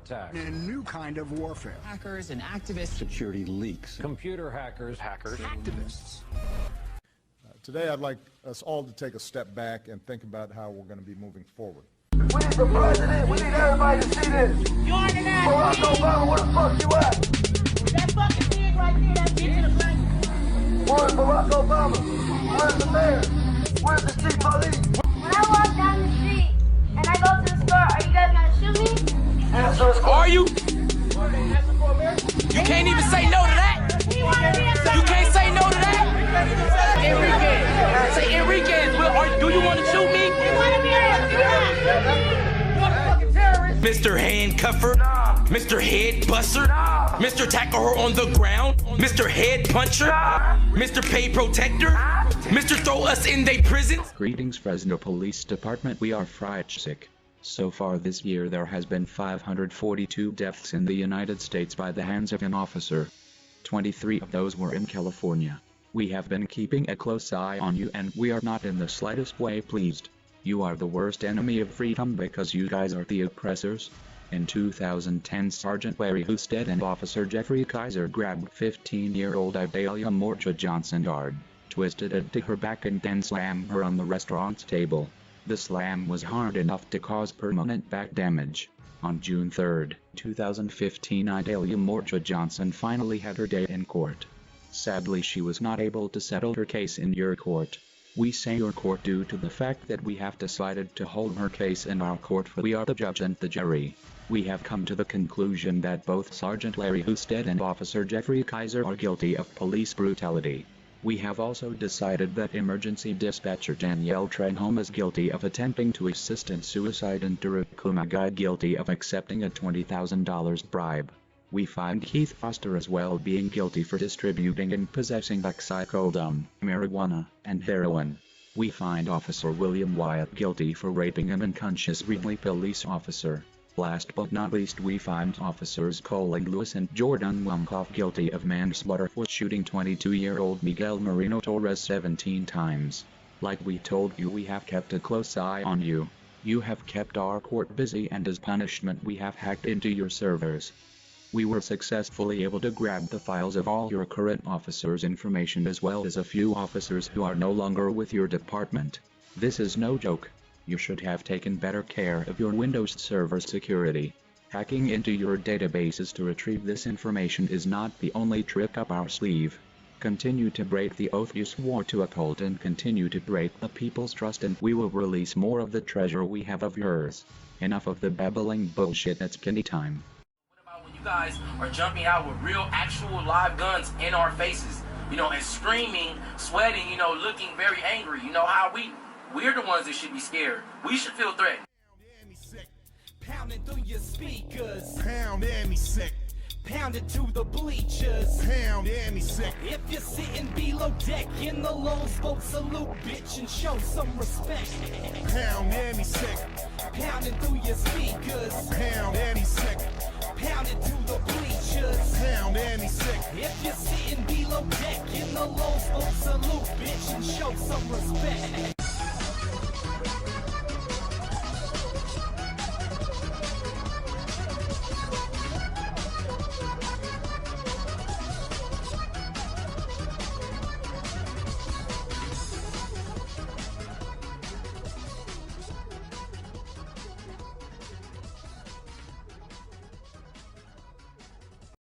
attacks. A new kind of warfare. Hackers and activists. Security leaks. Computer hackers. Activists. Today, I'd like us all to take a step back and think about how we're going to be moving forward. We need the president. We need everybody to see this. You already know. Barack Obama, where the fuck you at? That fucking pig right there, that bitch in the front. Where's Barack Obama? Where's the mayor? Where's the chief police? When I walk down the street and I go to the store, are you guys gonna shoot me? Answer us. Are you? You can't even say no to that. You can't say no to that. Enriquez. Say Enriquez. Do you want to shoot me? Mr. Handcuffer, Mr. Head Buster, Mr. Tackle her on the ground, Mr. Head Puncher, Mr. Pay Protector, Mr. Throw us in they prison. Greetings Fresno Police Department, we are fried sick. So far this year there has been 542 deaths in the United States by the hands of an officer. 23 of those were in California. We have been keeping a close eye on you and we are not in the slightest way pleased. You are the worst enemy of freedom because you guys are the oppressors. In 2010, Sergeant Larry Husted and Officer Jeffrey Kaiser grabbed 15-year-old Idalia Morcha Johnson guard, twisted it to her back and then slammed her on the restaurant's table. The slam was hard enough to cause permanent back damage. On June 3, 2015, Idalia Morcha Johnson finally had her day in court. Sadly, she was not able to settle her case in your court. We say your court due to the fact that we have decided to hold her case in our court for we are the judge and the jury. We have come to the conclusion that both Sergeant Larry Husted and Officer Jeffrey Kaiser are guilty of police brutality. We have also decided that emergency dispatcher Danielle Trenholm is guilty of attempting to assist in suicide and Derek Kumagai guilty of accepting a $20,000 bribe. We find Keith Foster as well being guilty for distributing and possessing oxycodone, marijuana, and heroin. We find Officer William Wyatt guilty for raping an unconscious Ridley police officer. Last but not least, we find Officers Colin Lewis and Jordan Wumkoff guilty of manslaughter for shooting 22-year-old Miguel Marino Torres 17 times. Like we told you, we have kept a close eye on you. You have kept our court busy and as punishment we have hacked into your servers. We were successfully able to grab the files of all your current officers' information as well as a few officers who are no longer with your department. This is no joke. You should have taken better care of your Windows server security. Hacking into your databases to retrieve this information is not the only trick up our sleeve. Continue to break the oath you swore to uphold and continue to break the people's trust and we will release more of the treasure we have of yours. Enough of the babbling bullshit, it's Kenny time. You guys are jumping out with real actual live guns in our faces, and screaming, sweating, looking very angry. You know how we're the ones that should be scared. We should feel threatened. Pounding through your speakers. Pound and me sick. Pounded to the bleachers. Pound and me sick. If you're sitting below deck in the lone boat, salute bitch and show some respect. Pound and me sick. Pounding through your speakers. Pound and me sick. Pounded to the bleachers. Pound and me sick. If you're sitting below deck in the lone boat, salute bitch and show some respect.